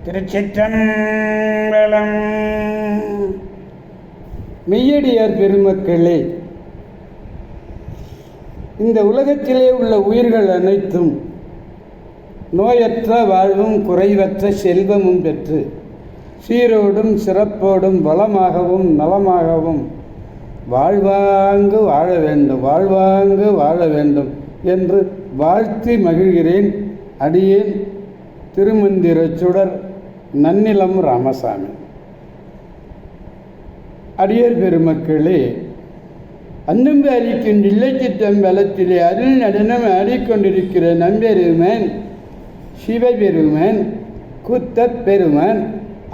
திருச்சிற்றம்பலம். மெய்யடியார் பெருமக்களே, இந்த உலகத்திலே உள்ள உயிர்கள் அனைத்தும் நோயற்ற வாழ்வும் குறைவற்ற செல்வமும் பெற்று சீரோடும் சிறப்போடும் வளமாகவும் நலமாகவும் வாழ்வாங்கு வாழ வேண்டும், வாழ்வாங்கு வாழ வேண்டும் என்று வாழ்த்தி மகிழ்கிறேன். அடியேன் திருமந்திர சுடர் நன்னிலம் ராமசாமி. அடியார் பெருமக்களே, அன்னம்பு அரிக்கும் இல்லச்சிற்றம்பலத்திலே அருள் நடனம் ஆடிக்கொண்டிருக்கிற நம்பெருமான் சிவபெருமான் கூத்தப் பெருமான்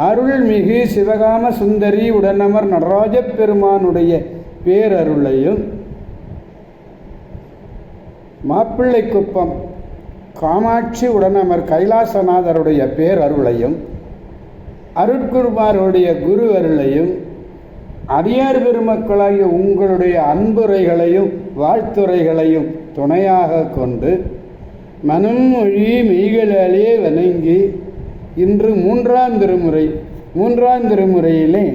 அருள்மிகு சிவகாம சுந்தரி உடனமர் நடராஜ பெருமானுடைய பேரருளையும், மாப்பிள்ளைக்குப்பம் காமாட்சி உடனமர் கைலாசநாதருடைய பேரருளையும், அருட்குருமாருடைய குரு அருளையும், அடியார் பெருமக்களாகிய உங்களுடைய அன்புரைகளையும் வாழ்த்துரைகளையும் துணையாக கொண்டு மனம் மொழி மெய்களாலே வணங்கி இன்று மூன்றாம் திருமுறையிலே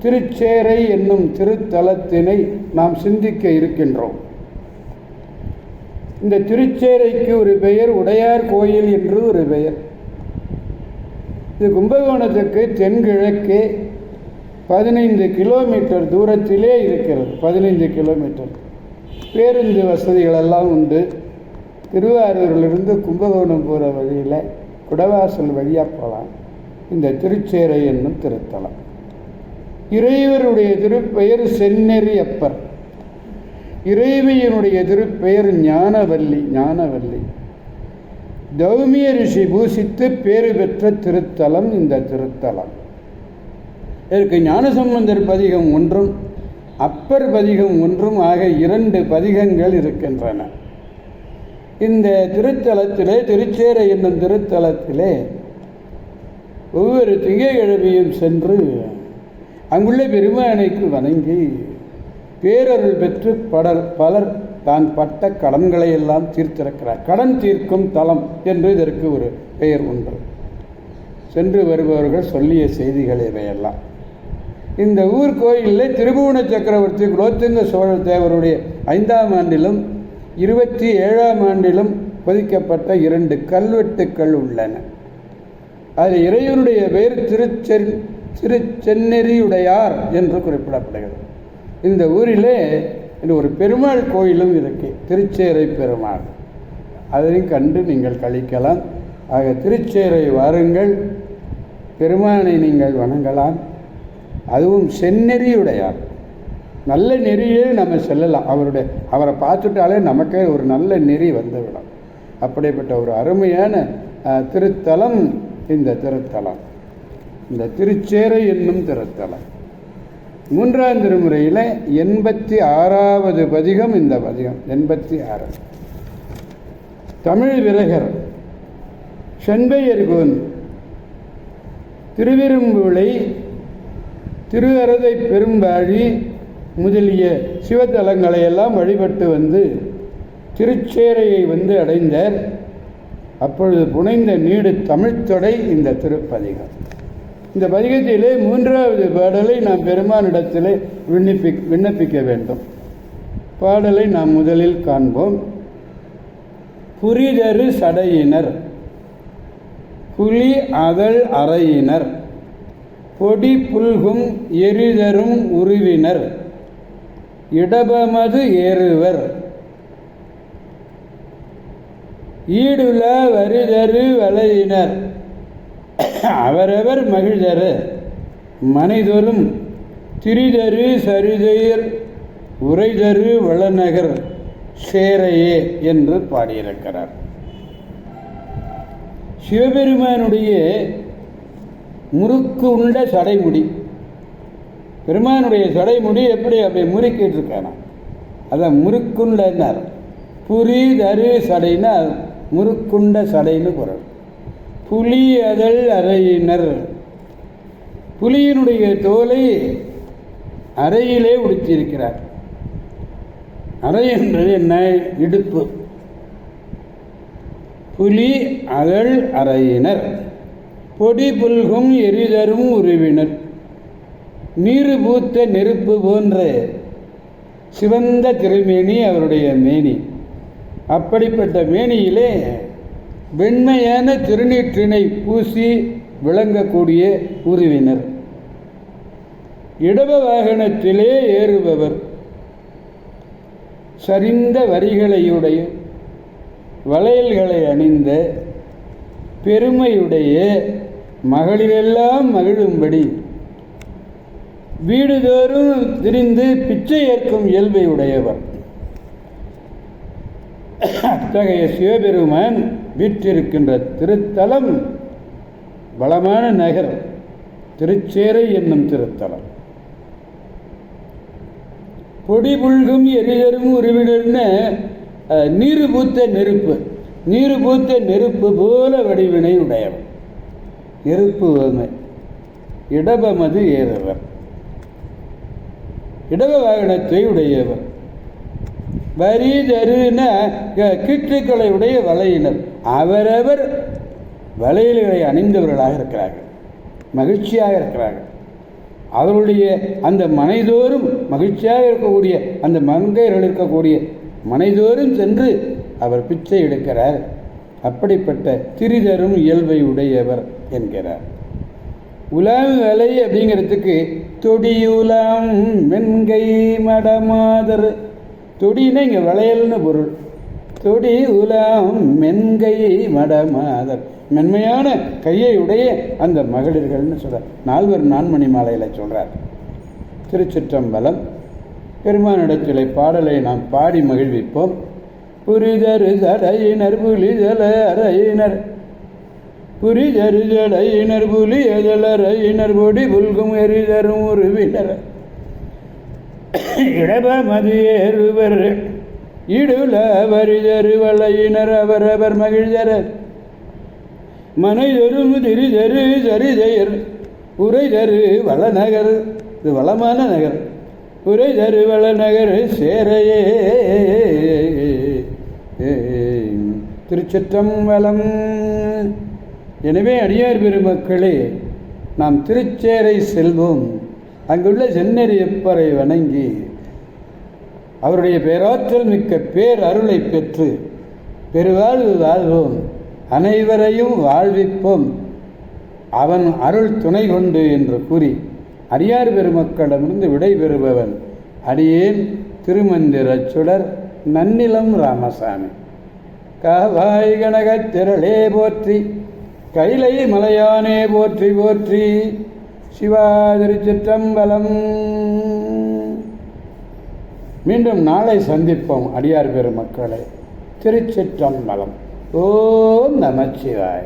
திருச்சேறை என்னும் திருத்தலத்தினை நாம் சிந்திக்க இருக்கின்றோம். இந்த திருச்சேரைக்கு ஒரு பெயர் உடையார் கோயில் என்று ஒரு பெயர். இது கும்பகோணத்துக்கு தென்கிழக்கே 15 கிலோமீட்டர் தூரத்திலே இருக்கிறது. 15 கிலோமீட்டர். பேருந்து வசதிகளெல்லாம் உண்டு. திருவாரூரிலிருந்து கும்பகோணம் போகிற வழியில் குடவாசல் வழியாக போகலாம். இந்த திருச்சேரை என்னும் திருத்தலம். இறைவருடைய திருப்பெயர் செந்நெறி அப்பர். இறைவியினுடைய திருப்பெயர் ஞானவல்லி. தௌமிய ரிஷி பூசித்து பேறு பெற்ற திருத்தலம் இந்த திருத்தலம். இதற்கு ஞானசம்பந்தர் பதிகம் ஒன்றும் அப்பர் பதிகம் ஒன்றும் ஆக 2 பதிகங்கள் இருக்கின்றன. இந்த திருத்தலத்திலே, திருச்சேரை என்னும் திருத்தலத்திலே ஒவ்வொரு திங்கட்கிழமையும் சென்று அங்குள்ள பெருமானைக்கு வணங்கி பேரருள் பெற்று பலர் தான் பட்ட கடன்களை எல்லாம் தீர்த்திருக்கிறார். கடன் தீர்க்கும் தலம் என்று இதற்கு ஒரு பெயர் உண்டு. சென்று வருபவர்கள் சொல்லிய செய்திகள் இவையெல்லாம். இந்த ஊர் கோயிலில் திருபுவன சக்கரவர்த்தி குலோத்துங்க சோழ தேவருடைய 5ஆம் ஆண்டிலும் 27ஆம் ஆண்டிலும் பதிக்கப்பட்ட 2 கல்வெட்டுக்கள் உள்ளன. அதில் இறைவனுடைய பெயர் திருச்செந்நெறியுடையார் என்று குறிப்பிடப்படுகிறது. இந்த ஊரிலே ஒரு பெருமாள் கோயிலும் இருக்கு, திருச்சேரை பெருமாள். அதையும் கண்டு நீங்கள் கழிக்கலாம். ஆக திருச்சேரை வாருங்கள், பெருமானை நீங்கள் வணங்கலாம். அதுவும் செந்நெறியுடையார். நல்ல நெறியே நம்ம செல்லலாம். அவரை பார்த்துட்டாலே நமக்கே ஒரு நல்ல நெறி வந்துவிடும். அப்படிப்பட்ட ஒரு அருமையான திருத்தலம் இந்த திருத்தலம், இந்த திருச்சேரை என்னும் திருத்தலம். 3ஆம் திருமுறையில் 86வது பதிகம் இந்த பதிகம். 86. தமிழ் விரகர் செண்பையர்கோன் திருவிரும்புளை திருவரதை பெரும்பாழி முதலிய சிவத்தலங்களை எல்லாம் வழிபட்டு வந்து திருச்சேரையை வந்து அடைந்தார். அப்பொழுது புனைந்த நீடு தமிழ்த்தொடை இந்த திருப்பதிகம். இந்த பதிகத்திலே 3வது பாடலை நாம் பெருமானிடத்திலே விண்ணப்பிக்க வேண்டும். பாடலை நாம் முதலில் காண்போம். புரிதரு சடையினர், புலி அதழ் அறையினர், பொடி புல்கும் எரிதரும் உருவினர், இடபமது ஏறுவர், ஈடுல வரிதரு வளையினர், அவரவர் மகிழ்தரு மனைதொரும் திரிதரு சரிதர் உரைதரு வளநகர் சேரையே என்று பாடியிருக்கிறார். சிவபெருமானுடைய முறுக்கு உண்ட சடைமுடி. பெருமானுடைய சடைமுடி எப்படி அப்படி முறுக்கிட்டு இருக்கானா, அதான் முறுக்குண்டன்னார். புரி தரு சடைன்னா முறுக்குண்ட சடைன்னு பொருள். புலி அதழ் அறையினர், புலியினுடைய தோலை அறையிலே உடுத்தியிருக்கிறார். அறை என்பது என்ன? இடுப்பு. புலி அதழ் அறையினர். பொடி புல்கும் எரிதரும் உருவினர். நீரு பூத்த நெருப்பு போன்ற சிவந்த திருமேனி அவருடைய மேனி. அப்படிப்பட்ட மேனியிலே வெண்மையான திருநீற்றினை பூசி விளங்கக்கூடிய உருவினர். இடப வாகனத்திலே ஏறுபவர். சரிந்த வரிகளையுடைய வளையல்களை அணிந்த பெருமையுடைய மகளிரெல்லாம் மகிழும்படி வீடுதோறும் திரிந்து பிச்சை ஏற்கும் இயல்பை உடையவர். அத்தகைய சிவபெருமான் வீற்றிருக்கின்ற திருத்தலம் வளமான நகர் திருச்சேரை என்னும் திருத்தலம். பொடி புல்கும் எரிதரும் உருவினர்னு நீரு பூத்த நெருப்பு, நீரு பூத்த நெருப்பு போல வடிவினை உடையவர். நெருப்பு ஓமை. இடபமது ஏறுவர். இடப வாகனத்தை உடையவர். வரி தருன கீற்றுக்களை உடைய வலையினர். அவரவர் வளையல்களை அணிந்தவர்களாக இருக்கிறார்கள், மகிழ்ச்சியாக இருக்கிறார்கள். அவருடைய அந்த மனைதோறும் மகிழ்ச்சியாக இருக்கக்கூடிய அந்த மங்கையர்கள் இருக்கக்கூடிய மனைதோறும் சென்று அவர் பிச்சை எடுக்கிறார். அப்படிப்பட்ட திரிதரும் இயல்பை உடையவர் என்கிறார். உலாம் வலை அப்படிங்கிறதுக்கு தொடியுலாம் மென்கை மடமாதர். தொடினா இங்கே வளையல்னு பொருள். தொடி உலாம் மென்கை மடமாதர், மென்மையான கையை உடைய அந்த மகளிர்கள்னு சொல்கிறார். நால்வர் நான்மணி மாலையில் சொல்கிறார். திருச்சிற்றம்பலம். பெருமானிடத்திலே பாடலை நாம் பாடி மகிழ்விப்போம். புரிதரு தடையினர் புலிதல அறையினர், புரிதரு தடையினர் புலியதல அறையினர், பொடி புல்கும் எரிதரும் உருவினர். இடபமது ஏறுவர் இடுல வரிதரு வளையினர், அவரவர் மகிழ்தர மனைதரும் திரிதரு சரிதையர், உரைதரு வளநகர். இது வளமான நகர். உரைதரு வளநகர் சேரையே. திருச்சிற்றம்பலம். எனவே அடியார் பெருமக்களே, நாம் திருச்சேரை செல்வோம். அங்குள்ள செந்நெறியப்பரை வணங்கி அவருடைய பேராற்றல் மிக்க பேரருளை பெற்று பெருவாழ்வு வாழ்வோம். அனைவரையும் வாழ்விப்போம் அவன் அருள் துணை கொண்டு என்று கூறி அடியார் பெருமக்களிடமிருந்து விடைபெறுபவன் அடியேன் திருமந்திர சுடர் நன்னிலம் ராமசாமி. காவாய் கனகத் திரளே போற்றி, கைலை மலையானே போற்றி போற்றி. சிவா திருச்சிற்றம்பலம். மீண்டும் நாளை சந்திப்போம் அடியார் பெருமக்களை. திருச்சிற்றம்பலம். ஓம் நமச்சிவாய.